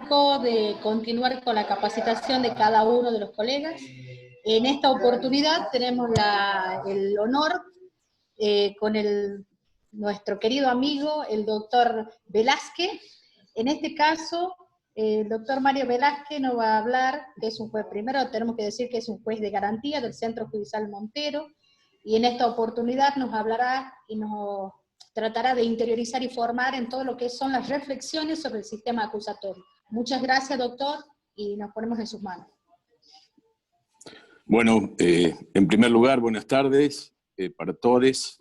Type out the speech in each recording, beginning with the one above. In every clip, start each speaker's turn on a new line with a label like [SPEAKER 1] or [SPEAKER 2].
[SPEAKER 1] marco de continuar con la capacitación de cada uno de los colegas. En esta oportunidad tenemos el honor con nuestro querido amigo, el doctor Velázquez. En este caso, el doctor Mario Velázquez nos va a hablar, que es un juez, primero tenemos que decir que es un juez de garantía del Centro Judicial Montero, y en esta oportunidad nos hablará y nos tratará de interiorizar y formar en todo lo que son las reflexiones sobre el sistema acusatorio. Muchas gracias, doctor, y nos ponemos en sus manos.
[SPEAKER 2] Bueno, en primer lugar, buenas tardes para todos.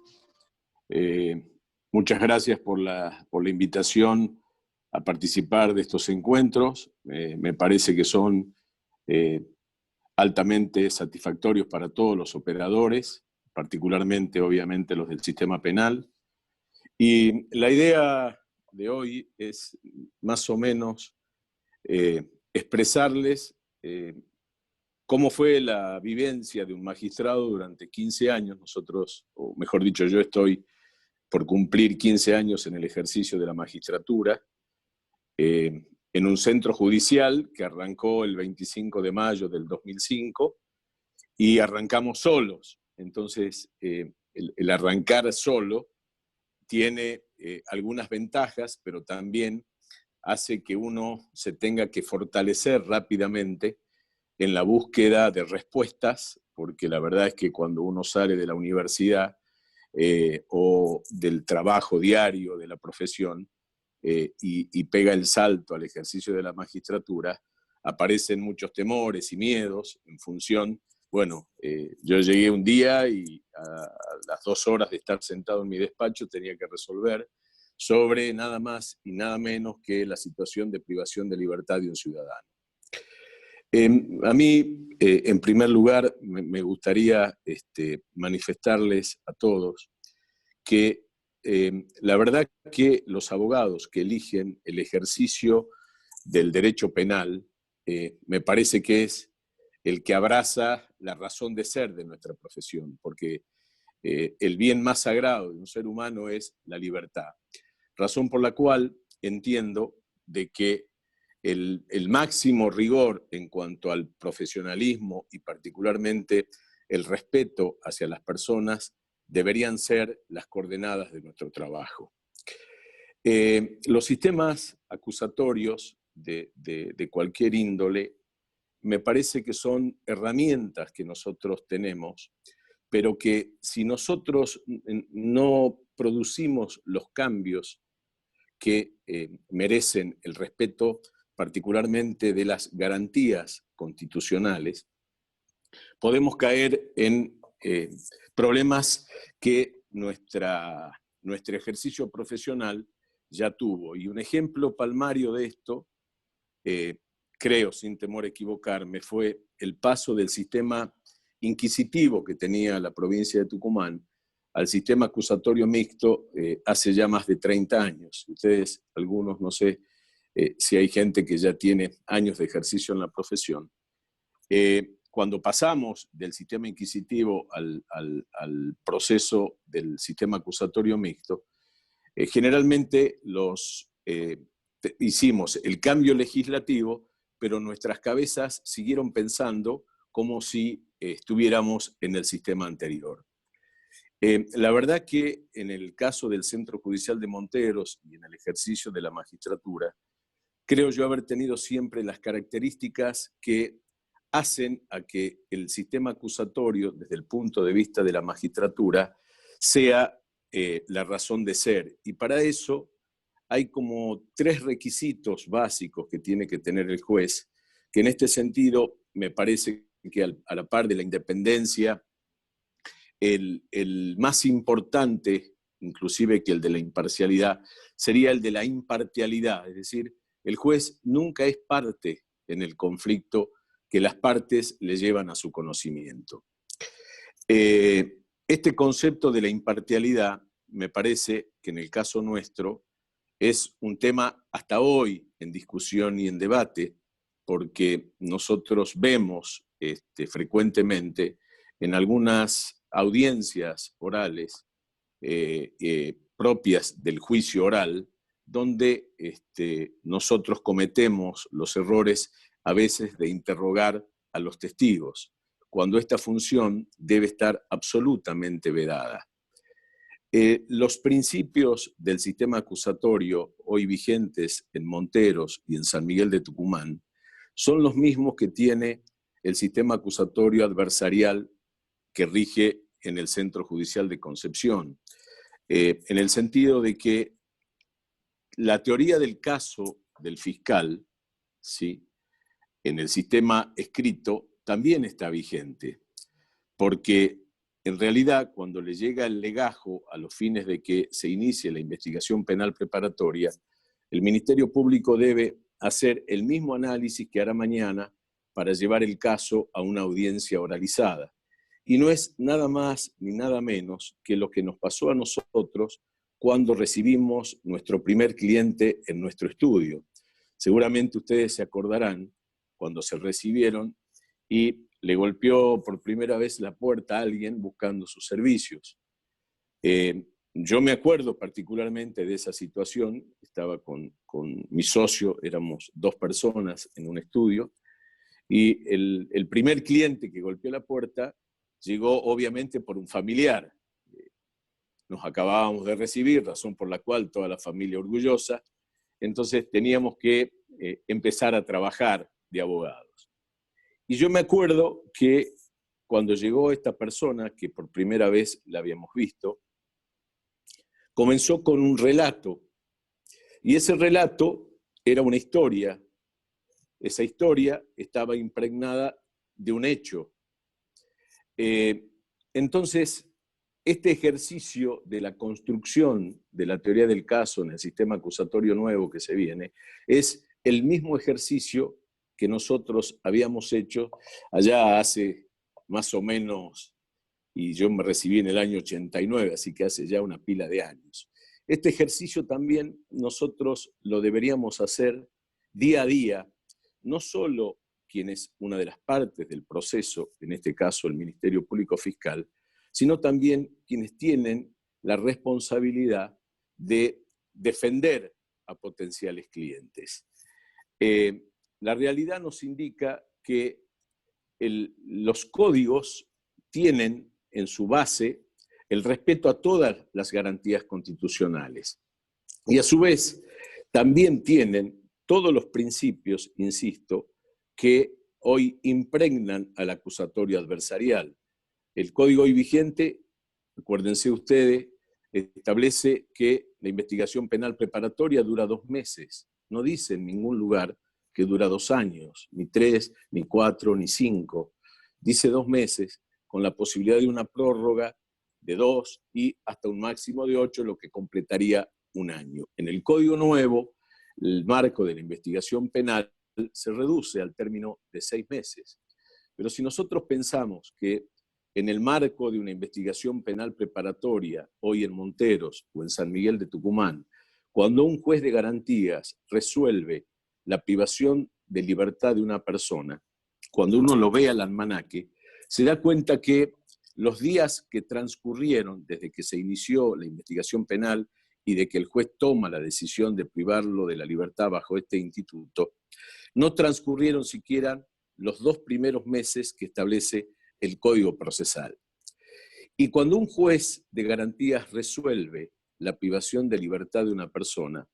[SPEAKER 2] Muchas gracias por la invitación a participar de estos encuentros. Me parece que son altamente satisfactorios para todos los operadores, particularmente, obviamente, los del sistema penal. Y la idea de hoy es más o menos expresarles cómo fue la vivencia de un magistrado durante 15 años. Nosotros, o mejor dicho, yo estoy por cumplir 15 años en el ejercicio de la magistratura, en un centro judicial que arrancó el 25 de mayo del 2005, y arrancamos solos. Entonces, el arrancar solo tiene algunas ventajas, pero también hace que uno se tenga que fortalecer rápidamente en la búsqueda de respuestas, porque la verdad es que cuando uno sale de la universidad o del trabajo diario de la profesión y pega el salto al ejercicio de la magistratura, aparecen muchos temores y miedos en función. Bueno, yo llegué un día y a las 2 horas de estar sentado en mi despacho tenía que resolver sobre nada más y nada menos que la situación de privación de libertad de un ciudadano. A mí, en primer lugar, me gustaría manifestarles a todos que la verdad que los abogados que eligen el ejercicio del derecho penal me parece que es el que abraza la razón de ser de nuestra profesión, porque el bien más sagrado de un ser humano es la libertad. Razón por la cual entiendo de que el máximo rigor en cuanto al profesionalismo y particularmente el respeto hacia las personas deberían ser las coordenadas de nuestro trabajo. Los sistemas acusatorios de cualquier índole me parece que son herramientas que nosotros tenemos, pero que si nosotros no producimos los cambios que merecen el respeto, particularmente de las garantías constitucionales, podemos caer en problemas que nuestro ejercicio profesional ya tuvo. Y un ejemplo palmario de esto, creo, sin temor a equivocarme, fue el paso del sistema inquisitivo que tenía la provincia de Tucumán al sistema acusatorio mixto hace ya más de 30 años. Ustedes, algunos, no sé si hay gente que ya tiene años de ejercicio en la profesión. Cuando pasamos del sistema inquisitivo al proceso del sistema acusatorio mixto, generalmente hicimos el cambio legislativo, pero nuestras cabezas siguieron pensando como si estuviéramos en el sistema anterior. La verdad que en el caso del Centro Judicial de Monteros y en el ejercicio de la magistratura, creo yo haber tenido siempre las características que hacen a que el sistema acusatorio, desde el punto de vista de la magistratura, sea la razón de ser. Y para eso hay como 3 requisitos básicos que tiene que tener el juez, que en este sentido me parece que a la par de la independencia, el más importante, inclusive que el de la imparcialidad, sería el de la imparcialidad. Es decir, el juez nunca es parte en el conflicto que las partes le llevan a su conocimiento. Este concepto de la imparcialidad me parece que en el caso nuestro es un tema hasta hoy en discusión y en debate, porque nosotros vemos frecuentemente en algunas audiencias orales propias del juicio oral, donde nosotros cometemos los errores a veces de interrogar a los testigos, cuando esta función debe estar absolutamente vedada. Los principios del sistema acusatorio hoy vigentes en Monteros y en San Miguel de Tucumán son los mismos que tiene el sistema acusatorio adversarial que rige en el Centro Judicial de Concepción, en el sentido de que la teoría del caso del fiscal, ¿sí?, en el sistema escrito también está vigente, porque en realidad cuando le llega el legajo a los fines de que se inicie la investigación penal preparatoria, el Ministerio Público debe hacer el mismo análisis que hará mañana para llevar el caso a una audiencia oralizada. Y no es nada más ni nada menos que lo que nos pasó a nosotros cuando recibimos nuestro primer cliente en nuestro estudio. Seguramente ustedes se acordarán cuando se recibieron y le golpeó por primera vez la puerta a alguien buscando sus servicios. Yo me acuerdo particularmente de esa situación, estaba con mi socio, éramos 2 personas en un estudio, y el primer cliente que golpeó la puerta llegó obviamente por un familiar. Nos acabábamos de recibir, razón por la cual toda la familia orgullosa, entonces teníamos que empezar a trabajar de abogados. Y yo me acuerdo que cuando llegó esta persona, que por primera vez la habíamos visto, comenzó con un relato, y ese relato era una historia. Esa historia estaba impregnada de un hecho. Entonces, este ejercicio de la construcción de la teoría del caso en el sistema acusatorio nuevo que se viene, es el mismo ejercicio que nosotros habíamos hecho allá hace más o menos, y yo me recibí en el año 89, así que hace ya una pila de años. Este ejercicio también nosotros lo deberíamos hacer día a día, no solo quien es una de las partes del proceso, en este caso el Ministerio Público Fiscal, sino también quienes tienen la responsabilidad de defender a potenciales clientes. La realidad nos indica que los códigos tienen en su base el respeto a todas las garantías constitucionales y a su vez también tienen todos los principios, insisto, que hoy impregnan al acusatorio adversarial. El código hoy vigente, acuérdense ustedes, establece que la investigación penal preparatoria dura 2 meses. No dice en ningún lugar que dura 2 años, ni 3, ni 4, ni 5. Dice 2 meses, con la posibilidad de una prórroga de 2 y hasta un máximo de 8, lo que completaría 1 año. En el Código Nuevo, el marco de la investigación penal se reduce al término de 6 meses. Pero si nosotros pensamos que en el marco de una investigación penal preparatoria, hoy en Monteros o en San Miguel de Tucumán, cuando un juez de garantías resuelve la privación de libertad de una persona, cuando uno lo ve al almanaque, se da cuenta que los días que transcurrieron desde que se inició la investigación penal y de que el juez toma la decisión de privarlo de la libertad bajo este instituto, no transcurrieron siquiera los 2 primeros meses que establece el Código Procesal. Y cuando un juez de garantías resuelve la privación de libertad de una persona,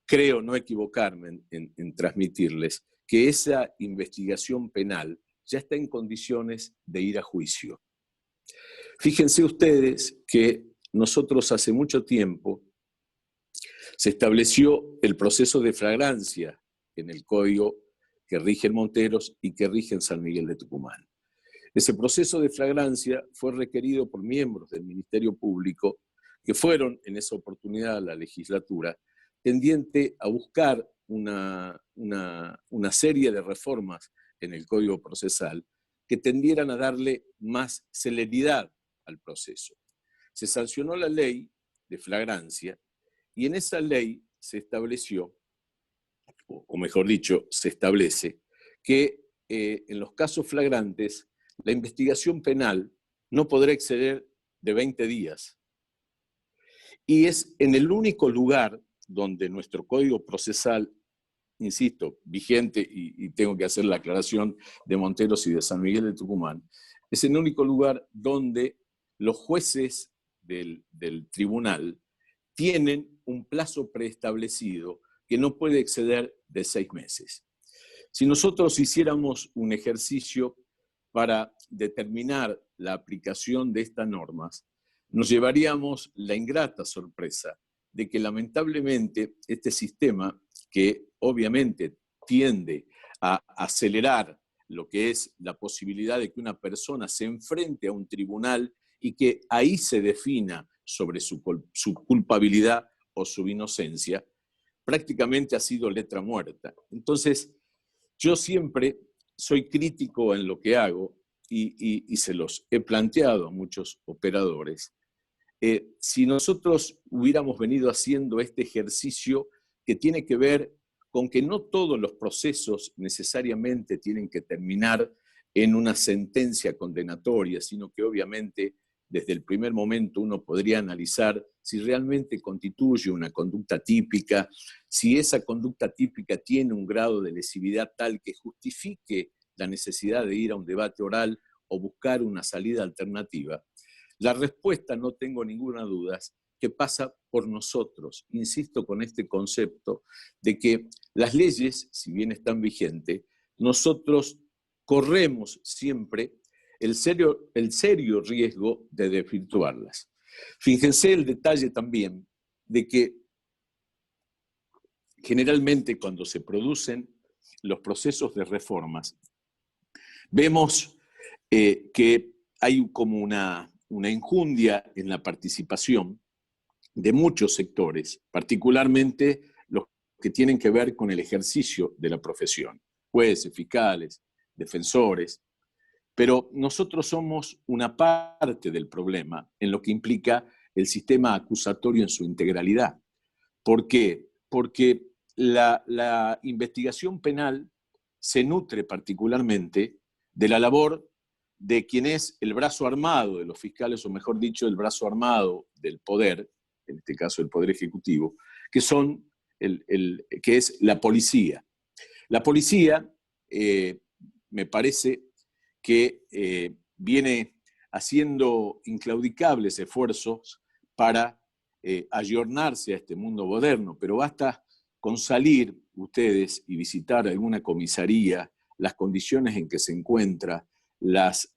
[SPEAKER 2] creo no equivocarme en transmitirles que esa investigación penal ya está en condiciones de ir a juicio. Fíjense ustedes que nosotros hace mucho tiempo se estableció el proceso de flagrancia en el código que rige en Monteros y que rige en San Miguel de Tucumán. Ese proceso de flagrancia fue requerido por miembros del Ministerio Público que fueron en esa oportunidad a la legislatura tendiente a buscar una serie de reformas en el Código Procesal que tendieran a darle más celeridad al proceso. Se sancionó la ley de flagrancia y en esa ley se estableció, o mejor dicho, se establece que en los casos flagrantes la investigación penal no podrá exceder de 20 días. Y es en el único lugar donde nuestro código procesal, insisto, vigente, y tengo que hacer la aclaración de Monteros y de San Miguel de Tucumán, es el único lugar donde los jueces del tribunal tienen un plazo preestablecido que no puede exceder de 6 meses. Si nosotros hiciéramos un ejercicio para determinar la aplicación de estas normas, nos llevaríamos la ingrata sorpresa de que lamentablemente este sistema, que obviamente tiende a acelerar lo que es la posibilidad de que una persona se enfrente a un tribunal y que ahí se defina sobre su culpabilidad o su inocencia, prácticamente ha sido letra muerta. Entonces, yo siempre soy crítico en lo que hago y se los he planteado a muchos operadores. Si nosotros hubiéramos venido haciendo este ejercicio que tiene que ver con que no todos los procesos necesariamente tienen que terminar en una sentencia condenatoria, sino que obviamente desde el primer momento uno podría analizar si realmente constituye una conducta típica, si esa conducta típica tiene un grado de lesividad tal que justifique la necesidad de ir a un debate oral o buscar una salida alternativa. La respuesta, no tengo ninguna duda, que pasa por nosotros. Insisto con este concepto de que las leyes, si bien están vigentes, nosotros corremos siempre el serio riesgo de desvirtuarlas. Fíjense el detalle también de que generalmente cuando se producen los procesos de reformas, vemos que hay como una enjundia en la participación de muchos sectores, particularmente los que tienen que ver con el ejercicio de la profesión, jueces, fiscales, defensores, pero nosotros somos una parte del problema en lo que implica el sistema acusatorio en su integralidad. ¿Por qué? Porque la investigación penal se nutre particularmente de la labor de quien es el brazo armado de los fiscales, o mejor dicho, el brazo armado del poder, en este caso el Poder Ejecutivo, que es la policía. La policía, me parece que viene haciendo inclaudicables esfuerzos para ayornarse a este mundo moderno, pero basta con salir ustedes y visitar alguna comisaría, las condiciones en que se encuentra, las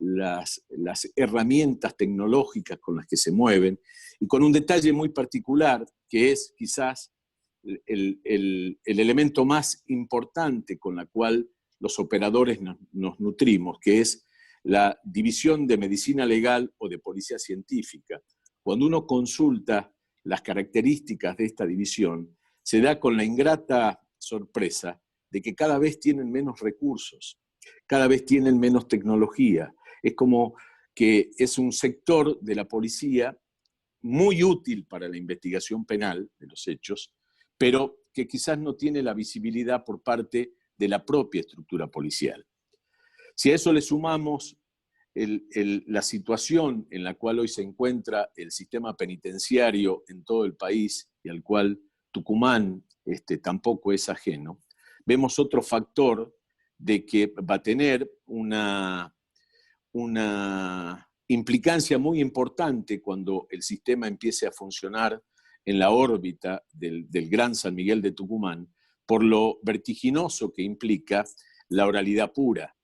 [SPEAKER 2] herramientas tecnológicas con las que se mueven, y con un detalle muy particular, que es quizás el elemento más importante con la cual los operadores nos nutrimos, que es la división de medicina legal o de policía científica. Cuando uno consulta las características de esta división, se da con la ingrata sorpresa de que cada vez tienen menos recursos, cada vez tienen menos tecnología. Es como que es un sector de la policía muy útil para la investigación penal de los hechos, pero que quizás no tiene la visibilidad por parte de la propia estructura policial. Si a eso le sumamos la situación en la cual hoy se encuentra el sistema penitenciario en todo el país, y al cual Tucumán tampoco es ajeno, vemos otro factor de que va a tener una implicancia muy importante cuando el sistema empiece a funcionar en la órbita del Gran San Miguel de Tucumán, por lo vertiginoso que implica la oralidad pura.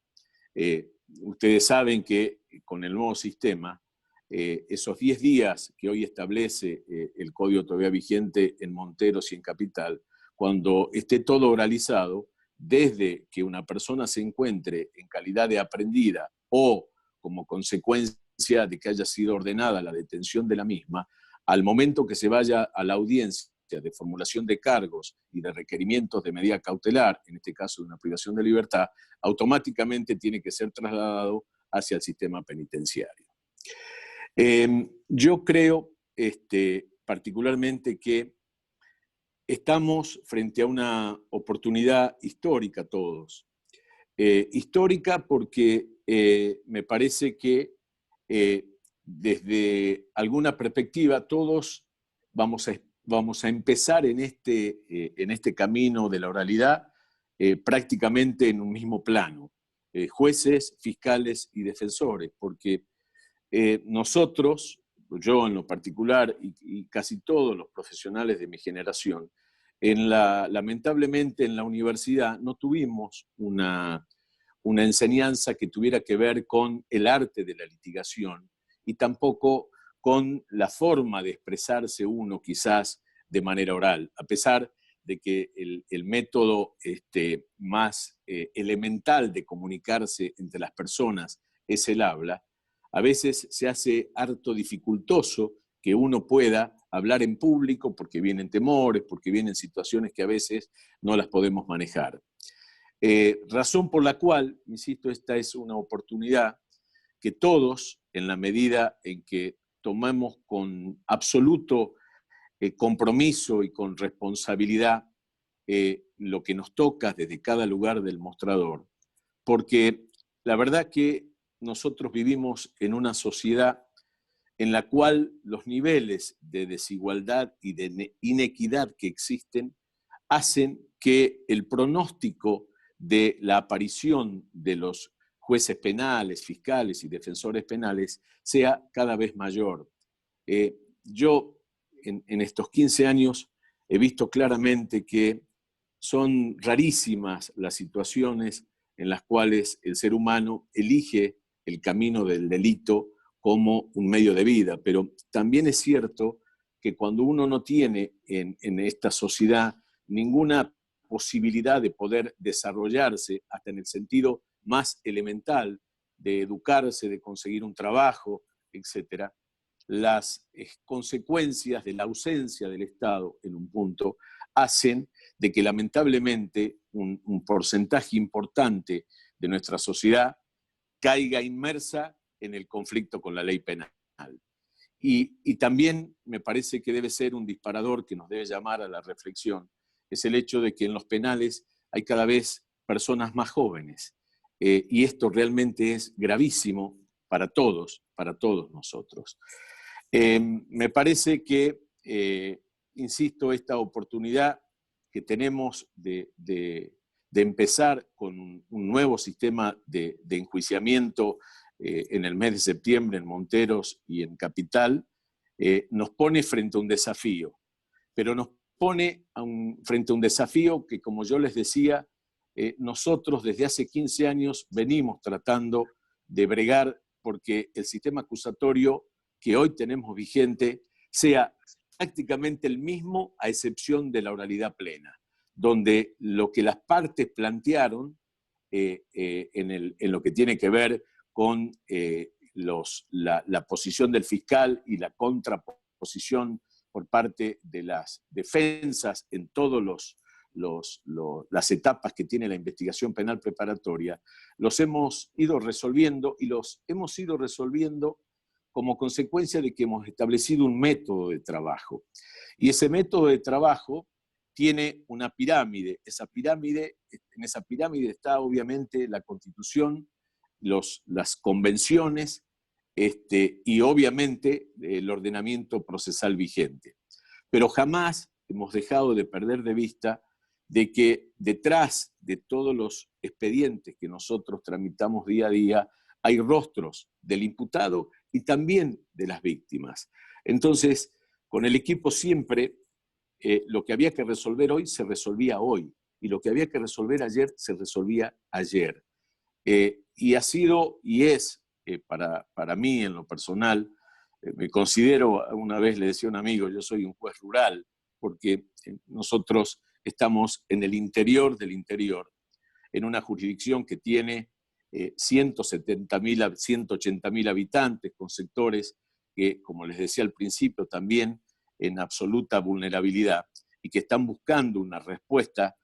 [SPEAKER 2] Ustedes saben que con el nuevo sistema, esos 10 días que hoy establece el código todavía vigente en Monteros y en Capital, cuando esté todo oralizado, desde que una persona se encuentre en calidad de aprendida o como consecuencia de que haya sido ordenada la detención de la misma, al momento que se vaya a la audiencia de formulación de cargos y de requerimientos de medida cautelar, en este caso de una privación de libertad, automáticamente tiene que ser trasladado hacia el sistema penitenciario. Yo creo particularmente que estamos frente a una oportunidad histórica todos. Histórica porque me parece que desde alguna perspectiva todos vamos vamos a empezar en este camino de la oralidad prácticamente en un mismo plano, jueces, fiscales y defensores, porque nosotros, yo en lo particular y casi todos los profesionales de mi generación, lamentablemente en la universidad no tuvimos una enseñanza que tuviera que ver con el arte de la litigación y tampoco con la forma de expresarse uno quizás de manera oral, a pesar de que el método más elemental de comunicarse entre las personas es el habla. A veces se hace harto dificultoso que uno pueda hablar en público porque vienen temores, porque vienen situaciones que a veces no las podemos manejar. Razón por la cual, insisto, esta es una oportunidad que todos, en la medida en que tomamos con absoluto compromiso y con responsabilidad lo que nos toca desde cada lugar del mostrador, porque la verdad que nosotros vivimos en una sociedad en la cual los niveles de desigualdad y de inequidad que existen hacen que el pronóstico de la aparición de los jueces penales, fiscales y defensores penales sea cada vez mayor. Yo en estos 15 años he visto claramente que son rarísimas las situaciones en las cuales el ser humano elige el camino del delito como un medio de vida, pero también es cierto que cuando uno no tiene en esta sociedad ninguna posibilidad de poder desarrollarse hasta en el sentido más elemental de educarse, de conseguir un trabajo, etc., las consecuencias de la ausencia del Estado en un punto hacen de que lamentablemente un porcentaje importante de nuestra sociedad caiga inmersa en el conflicto con la ley penal. Y también me parece que debe ser un disparador que nos debe llamar a la reflexión, es el hecho de que en los penales hay cada vez personas más jóvenes. Y esto realmente es gravísimo para todos nosotros. Me parece que, insisto, esta oportunidad que tenemos de empezar con un nuevo sistema de enjuiciamiento en el mes de septiembre en Monteros y en Capital, nos pone frente a un desafío, pero nos pone frente a un desafío que, como yo les decía, nosotros desde hace 15 años venimos tratando de bregar porque el sistema acusatorio que hoy tenemos vigente sea prácticamente el mismo, a excepción de la oralidad plena, donde lo que las partes plantearon en lo que tiene que ver con la posición del fiscal y la contraposición por parte de las defensas en todas las etapas que tiene la investigación penal preparatoria, los hemos ido resolviendo y los hemos ido resolviendo como consecuencia de que hemos establecido un método de trabajo. Y ese método de trabajo tiene una pirámide. En esa pirámide está obviamente la Constitución, las convenciones y obviamente el ordenamiento procesal vigente. Pero jamás hemos dejado de perder de vista de que detrás de todos los expedientes que nosotros tramitamos día a día hay rostros del imputado y también de las víctimas. Entonces, con el equipo siempre lo que había que resolver hoy se resolvía hoy y lo que había que resolver ayer se resolvía ayer. Y ha sido y es para mí en lo personal, me considero, una vez le decía a un amigo, yo soy un juez rural, porque nosotros estamos en el interior del interior, en una jurisdicción que tiene 170.000 a 180.000 habitantes, con sectores que, como les decía al principio, también en absoluta vulnerabilidad y que están buscando una respuesta,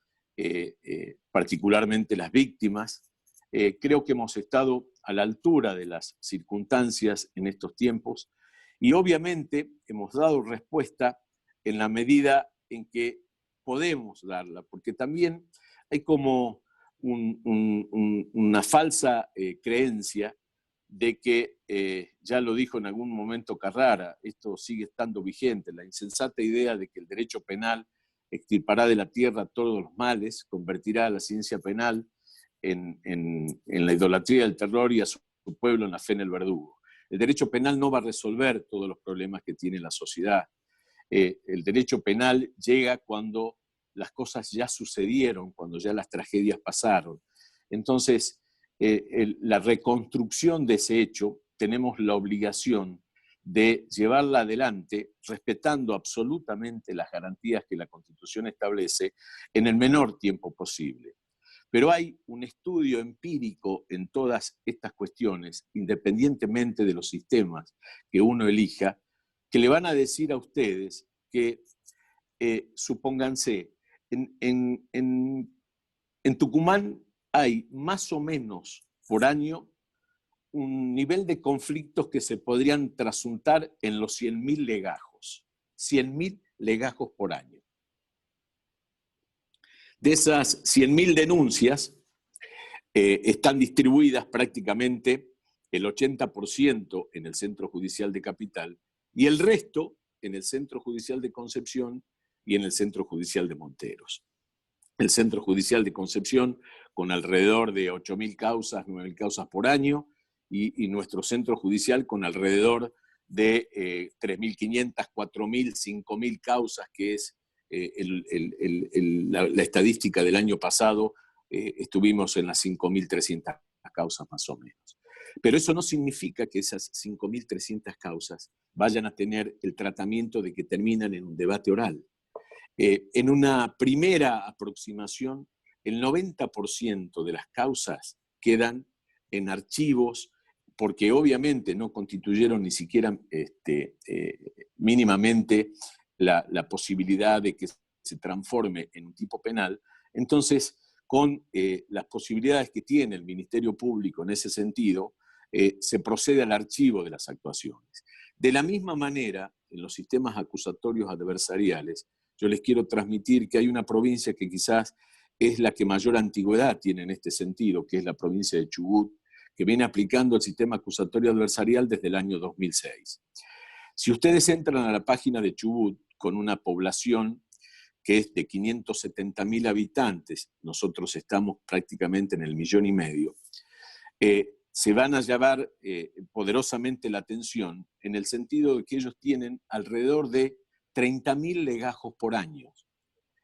[SPEAKER 2] particularmente las víctimas. Creo que hemos estado a la altura de las circunstancias en estos tiempos y obviamente hemos dado respuesta en la medida en que podemos darla, porque también hay como una falsa creencia de que, ya lo dijo en algún momento Carrara, esto sigue estando vigente, la insensata idea de que el derecho penal extirpará de la tierra todos los males, convertirá a la ciencia penal en la idolatría del terror y a su pueblo en la fe en el verdugo. El derecho penal no va a resolver todos los problemas que tiene la sociedad. El derecho penal llega cuando las cosas ya sucedieron, cuando ya las tragedias pasaron. Entonces, la reconstrucción de ese hecho, tenemos la obligación de llevarla adelante respetando absolutamente las garantías que la Constitución establece en el menor tiempo posible. Pero hay un estudio empírico en todas estas cuestiones, independientemente de los sistemas que uno elija, que le van a decir a ustedes que, supónganse, en Tucumán hay más o menos por año un nivel de conflictos que se podrían trasuntar en los 100.000 legajos. 100.000 legajos por año. De esas 100.000 denuncias, están distribuidas prácticamente el 80% en el Centro Judicial de Capital y el resto en el Centro Judicial de Concepción y en el Centro Judicial de Monteros. El Centro Judicial de Concepción con alrededor de 8.000 causas, 9.000 causas por año, y nuestro Centro Judicial con alrededor de 3.500, 4.000, 5.000 causas, que es la estadística del año pasado. Estuvimos en las 5.300 causas más o menos. Pero eso no significa que esas 5.300 causas vayan a tener el tratamiento de que terminan en un debate oral. En una primera aproximación, el 90% de las causas quedan en archivos porque obviamente no constituyeron ni siquiera mínimamente la posibilidad de que se transforme en un tipo penal. Entonces, con las posibilidades que tiene el Ministerio Público en ese sentido, se procede al archivo de las actuaciones. De la misma manera, en los sistemas acusatorios adversariales, yo les quiero transmitir que hay una provincia que quizás es la que mayor antigüedad tiene en este sentido, que es la provincia de Chubut, que viene aplicando el sistema acusatorio adversarial desde el año 2006. Si ustedes entran a la página de Chubut con una población que es de 570.000 habitantes, nosotros estamos prácticamente en el 1,5 millones, se van a llamar poderosamente la atención en el sentido de que ellos tienen alrededor de 30.000 legajos por año.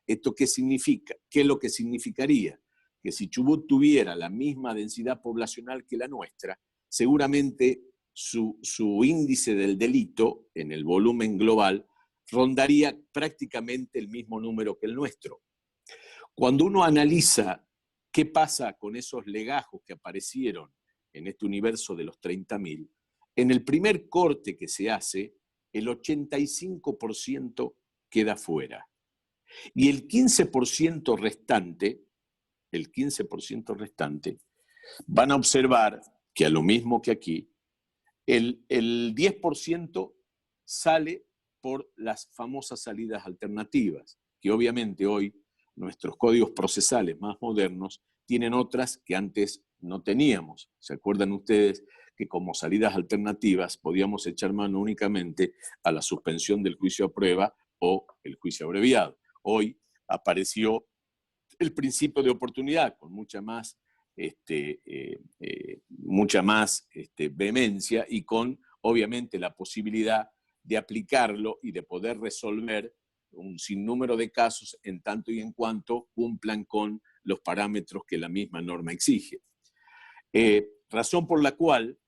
[SPEAKER 2] ¿Esto qué significa? ¿Qué es lo que significaría? Que si Chubut tuviera la misma densidad poblacional que la nuestra, seguramente su índice del delito en el volumen global rondaría prácticamente el mismo número que el nuestro. Cuando uno analiza qué pasa con esos legajos que aparecieron en este universo de los 30.000, en el primer corte que se hace, el 85% queda fuera. Y el 15% restante, van a observar que a lo mismo que aquí, el 10% sale por las famosas salidas alternativas, que obviamente hoy nuestros códigos procesales más modernos tienen otras que antes no teníamos. ¿Se acuerdan ustedes que como salidas alternativas podíamos echar mano únicamente a la suspensión del juicio a prueba o el juicio abreviado? Hoy apareció el principio de oportunidad con mucha más vehemencia y con, obviamente, la posibilidad de aplicarlo y de poder resolver un sinnúmero de casos en tanto y en cuanto cumplan con los parámetros que la misma norma exige. Razón por la cual,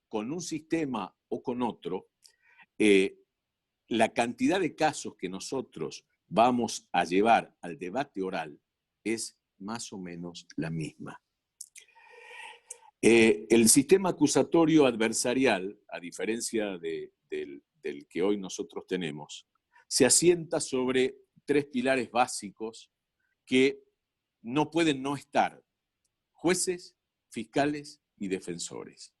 [SPEAKER 2] con un sistema o con otro, la cantidad de casos que nosotros vamos a llevar al debate oral es más o menos la misma. El sistema acusatorio adversarial, a diferencia del que hoy nosotros tenemos, se asienta sobre 3 pilares básicos que no pueden no estar: jueces, fiscales y defensores.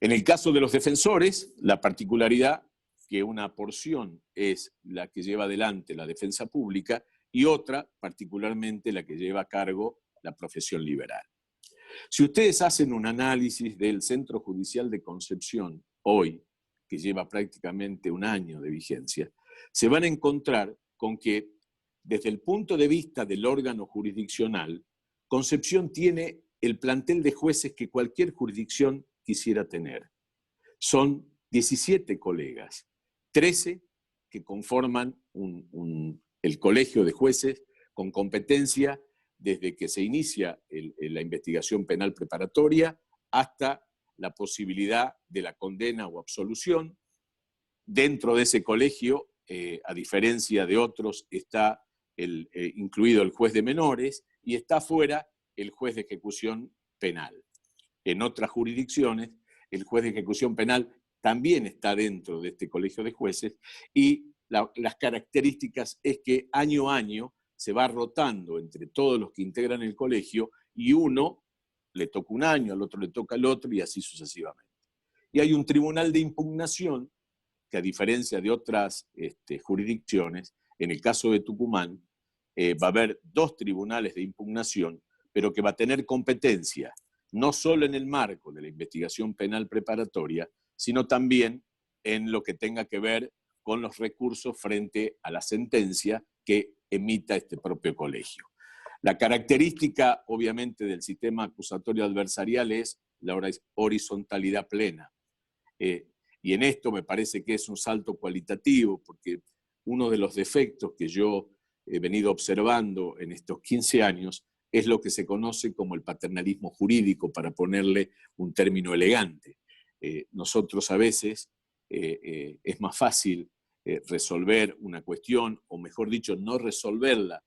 [SPEAKER 2] En el caso de los defensores, la particularidad que una porción es la que lleva adelante la defensa pública y otra, particularmente, la que lleva a cargo la profesión liberal. Si ustedes hacen un análisis del Centro Judicial de Concepción hoy, que lleva prácticamente un año de vigencia, se van a encontrar con que desde el punto de vista del órgano jurisdiccional, Concepción tiene el plantel de jueces que cualquier jurisdicción quisiera tener. Son 17 colegas, 13 que conforman el colegio de jueces con competencia desde que se inicia la investigación penal preparatoria hasta la posibilidad de la condena o absolución. Dentro de ese colegio, a diferencia de otros, está incluido el juez de menores y está fuera el juez de ejecución penal. En otras jurisdicciones, el juez de ejecución penal también está dentro de este colegio de jueces y las características es que año a año se va rotando entre todos los que integran el colegio y uno le toca un año, al otro le toca el otro y así sucesivamente. Y hay un tribunal de impugnación que, a diferencia de otras jurisdicciones, en el caso de Tucumán, va a haber 2 tribunales de impugnación, pero que va a tener competencia, no solo en el marco de la investigación penal preparatoria, sino también en lo que tenga que ver con los recursos frente a la sentencia que emita este propio colegio. La característica, obviamente, del sistema acusatorio adversarial es la horizontalidad plena. Y en esto me parece que es un salto cualitativo, porque uno de los defectos que yo he venido observando en estos 15 años es lo que se conoce como el paternalismo jurídico, para ponerle un término elegante. Nosotros a veces es más fácil resolver una cuestión, o mejor dicho, no resolverla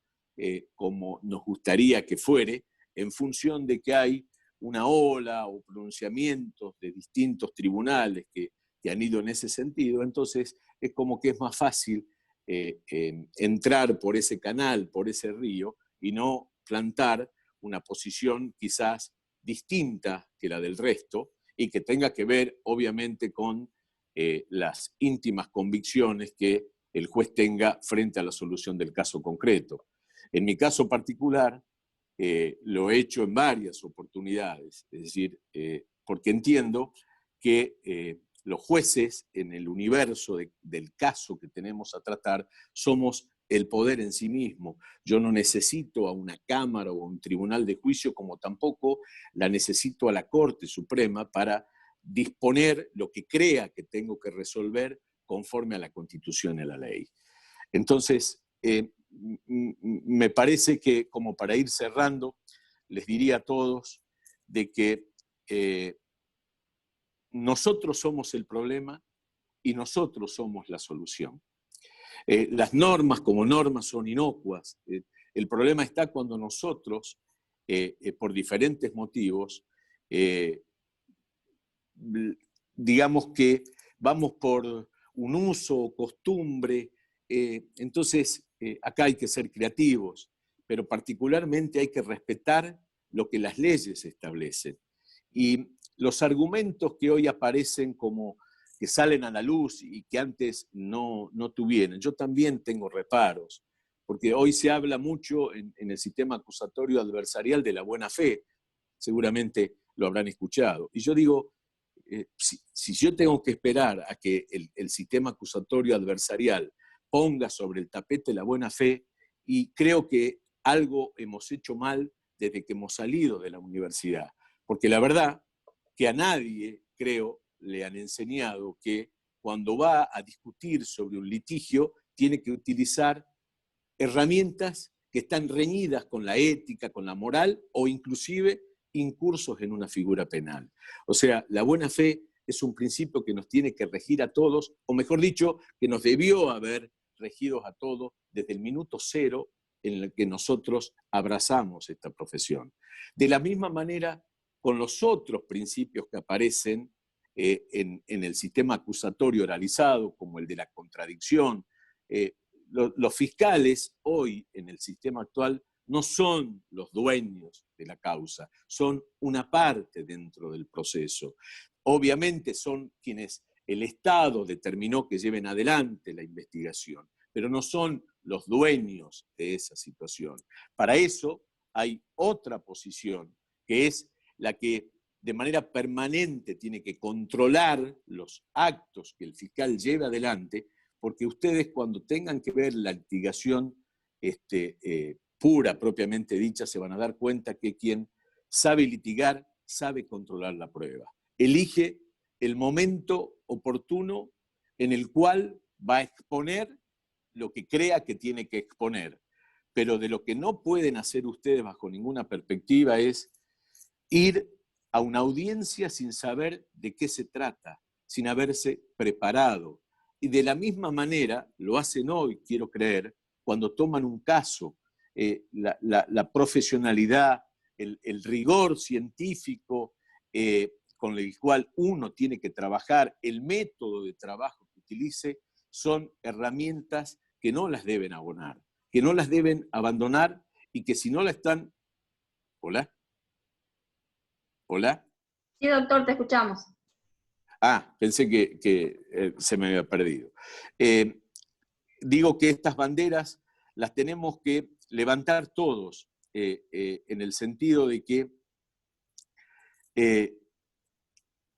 [SPEAKER 2] como nos gustaría que fuere, en función de que hay una ola o pronunciamientos de distintos tribunales que han ido en ese sentido. Entonces es como que es más fácil entrar por ese canal, por ese río, y no plantar una posición quizás distinta que la del resto y que tenga que ver obviamente con las íntimas convicciones que el juez tenga frente a la solución del caso concreto. En mi caso particular, lo he hecho en varias oportunidades, es decir, porque entiendo que los jueces en el universo del caso que tenemos a tratar somos el poder en sí mismo. Yo no necesito a una Cámara o a un tribunal de juicio, como tampoco la necesito a la Corte Suprema para disponer lo que crea que tengo que resolver conforme a la Constitución y a la ley. Entonces, me parece que, como para ir cerrando, les diría a todos de que nosotros somos el problema y nosotros somos la solución. Las normas como normas son inocuas. El problema está cuando nosotros, por diferentes motivos, digamos que vamos por un uso o costumbre. Entonces, acá hay que ser creativos, pero particularmente hay que respetar lo que las leyes establecen. Y los argumentos que hoy aparecen como que salen a la luz y que antes no tuvieron, yo también tengo reparos, porque hoy se habla mucho en el sistema acusatorio adversarial de la buena fe, seguramente lo habrán escuchado. Y yo digo, si yo tengo que esperar a que el sistema acusatorio adversarial ponga sobre el tapete la buena fe, y creo que algo hemos hecho mal desde que hemos salido de la universidad, porque la verdad que a nadie, creo, le han enseñado que cuando va a discutir sobre un litigio tiene que utilizar herramientas que están reñidas con la ética, con la moral, o inclusive incursos en una figura penal. O sea, la buena fe es un principio que nos tiene que regir a todos, o mejor dicho, que nos debió haber regido a todos desde el minuto cero en el que nosotros abrazamos esta profesión. De la misma manera, con los otros principios que aparecen en el sistema acusatorio oralizado, como el de la contradicción. Los fiscales hoy en el sistema actual no son los dueños de la causa, son una parte dentro del proceso. Obviamente son quienes el Estado determinó que lleven adelante la investigación, pero no son los dueños de esa situación. Para eso hay otra posición, que es la que de manera permanente tiene que controlar los actos que el fiscal lleve adelante, porque ustedes cuando tengan que ver la litigación pura, propiamente dicha, se van a dar cuenta que quien sabe litigar, sabe controlar la prueba. Elige el momento oportuno en el cual va a exponer lo que crea que tiene que exponer. Pero de lo que no pueden hacer ustedes bajo ninguna perspectiva es ir a una audiencia sin saber de qué se trata, sin haberse preparado. Y de la misma manera lo hacen hoy, quiero creer, cuando toman un caso, la profesionalidad, el rigor científico con el cual uno tiene que trabajar, el método de trabajo que utilice, son herramientas que no las deben abonar, que no las deben abandonar y que si no la están... ¿Hola? ¿Hola?
[SPEAKER 3] Sí, doctor, te escuchamos.
[SPEAKER 2] Ah, pensé que se me había perdido. Digo que estas banderas las tenemos que levantar todos en el sentido de que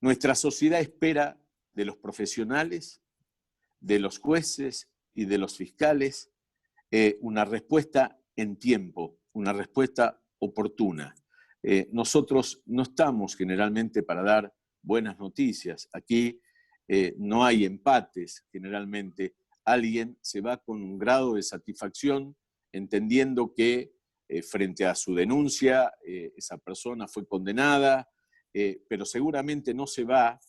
[SPEAKER 2] nuestra sociedad espera de los profesionales, de los jueces y de los fiscales una respuesta en tiempo, una respuesta oportuna. Nosotros no estamos generalmente para dar buenas noticias. Aquí no hay empates generalmente. Alguien se va con un grado de satisfacción entendiendo que frente a su denuncia esa persona fue condenada, pero seguramente no se va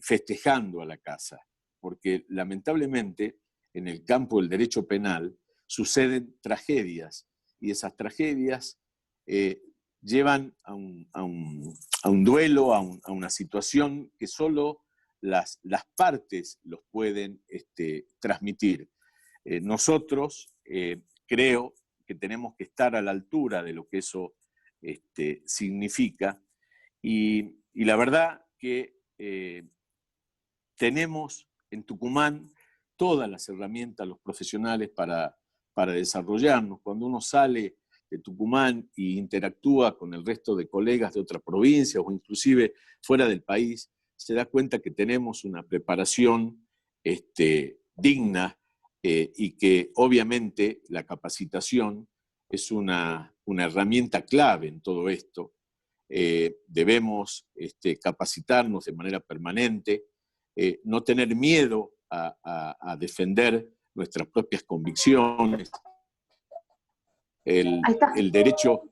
[SPEAKER 2] festejando a la casa, porque lamentablemente en el campo del derecho penal suceden tragedias y esas tragedias llevan a un duelo, a una situación que solo las partes los pueden transmitir. Nosotros creo que tenemos que estar a la altura de lo que eso significa y la verdad que tenemos en Tucumán todas las herramientas, los profesionales para desarrollarnos. Cuando uno sale de Tucumán e interactúa con el resto de colegas de otras provincias o inclusive fuera del país, se da cuenta que tenemos una preparación digna y que obviamente la capacitación es una herramienta clave en todo esto. Debemos capacitarnos de manera permanente, no tener miedo a defender nuestras propias convicciones, el derecho...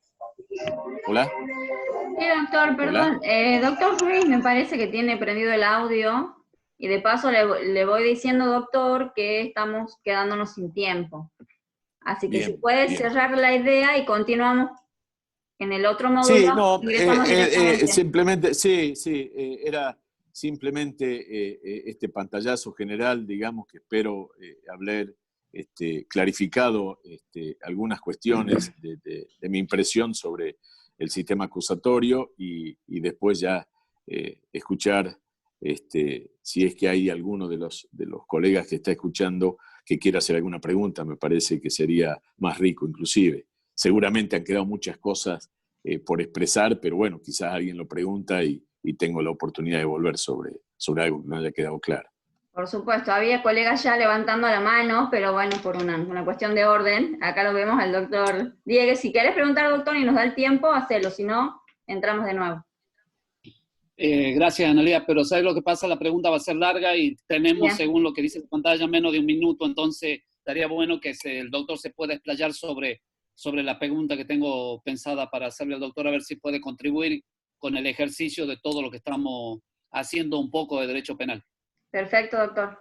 [SPEAKER 2] ¿Hola?
[SPEAKER 3] Sí, doctor, perdón. Doctor Ruiz me parece que tiene prendido el audio y de paso le voy diciendo, doctor, que estamos quedándonos sin tiempo. Así que
[SPEAKER 2] bien,
[SPEAKER 3] si puede
[SPEAKER 2] bien.
[SPEAKER 3] cerrar la idea y continuamos en el otro módulo.
[SPEAKER 2] Sí, no,
[SPEAKER 3] directamente.
[SPEAKER 2] simplemente, sí, era simplemente este pantallazo general, digamos, que espero haber clarificado algunas cuestiones de mi impresión sobre el sistema acusatorio y después ya escuchar si es que hay alguno de los colegas que está escuchando que quiera hacer alguna pregunta, me parece que sería más rico inclusive. Seguramente han quedado muchas cosas por expresar, pero bueno, quizás alguien lo pregunta y tengo la oportunidad de volver sobre algo que no haya quedado claro.
[SPEAKER 3] Por supuesto, había colegas ya levantando la mano, pero bueno, por una cuestión de orden, acá lo vemos al doctor Diego. Si querés preguntar, doctor, y nos da el tiempo, hacelo, si no, entramos de nuevo.
[SPEAKER 4] Gracias, Analia, pero ¿sabes lo que pasa? La pregunta va a ser larga y tenemos,
[SPEAKER 3] Bien.
[SPEAKER 4] según lo que dice la pantalla, menos de un minuto, entonces estaría bueno que el doctor se pueda explayar sobre la pregunta que tengo pensada para hacerle al doctor, a ver si puede contribuir con el ejercicio de todo lo que estamos haciendo un poco de derecho penal.
[SPEAKER 3] Perfecto, doctor.